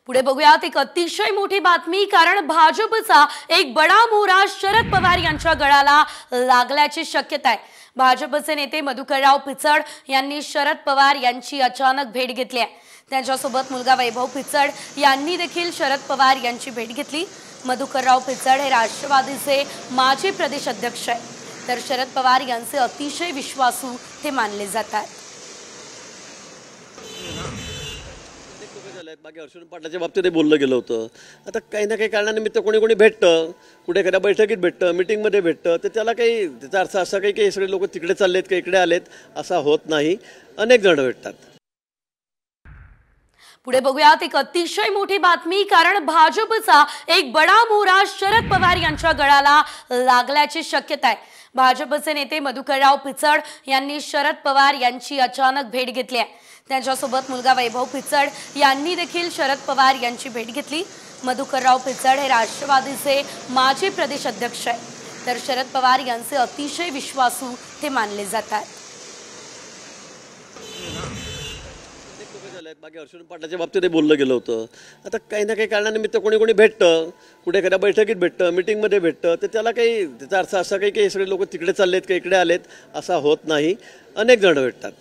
पुढे बघूयात एक अतिशय मोठी बातमी, कारण भाजपचा एक बडा मोहरा शरद पवार यांच्या गळाला लागल्याची शक्यता आहे। भाजपचे नेते मधुकरराव पिचड यांनी शरद पवार यांची अचानक भेट घेतली आहे। त्यांच्यासोबत मुलगा वैभव पिचड यांनी देखील शरद पवार यांची भेट घेतली। मधुकरराव पिचड हे राष्ट्रवादीचे माजी प्रदेश अध्यक्ष आहेत, तर शरद पवार यांचे अतिशय विश्वासू ते मानले जातात। बाकी अर्जुन पाटलाच्या बाबतीत बोललं गेलं होतं। आता काही ना काही कारणानिमित्त कोणी कोणी भेटतं, कुठे एखाद्या बैठकीत भेटतं, मीटिंगमध्ये भेटतं, तर त्याला काही त्याचा अर्थ असा काही की सगळे लोक तिकडे चाललेत का इकडे आलेत असा होत नाही। अनेक जण भेटतात। पुढे बघूयात एक अतिशय मोठी बातमी, कारण भाजपचा एक बडा मोहरा शरद पवार यांच्या गळाला लागल्याची शक्यता आहे। भाजपचे नेते मधुकरराव पिचड यांनी शरद पवार यांची अचानक भेट घेतली आहे। त्यांच्यासोबत मुलगा वैभव पिचड यांनी देखील शरद पवार यांची भेट घेतली। मधुकरराव पिचड हे राष्ट्रवादीचे माजी प्रदेश अध्यक्ष आहेत, तर शरद पवार यांचे अतिशय विश्वासू ते मानले जातात। बाकी अर्जुन पाटलाच्या बाबतीत बोललं गेलं होतं। आता काही ना काही कारणानिमित्त कोणी कोणी भेटतं, कुठे एखाद्या बैठकीत भेटतं, मीटिंगमध्ये भेटतं, तर त्याला काही त्याचा अर्थ असा काही की सगळे लोक तिकडे चाललेत का इकडे आलेत असा होत नाही। अनेक जण भेटतात।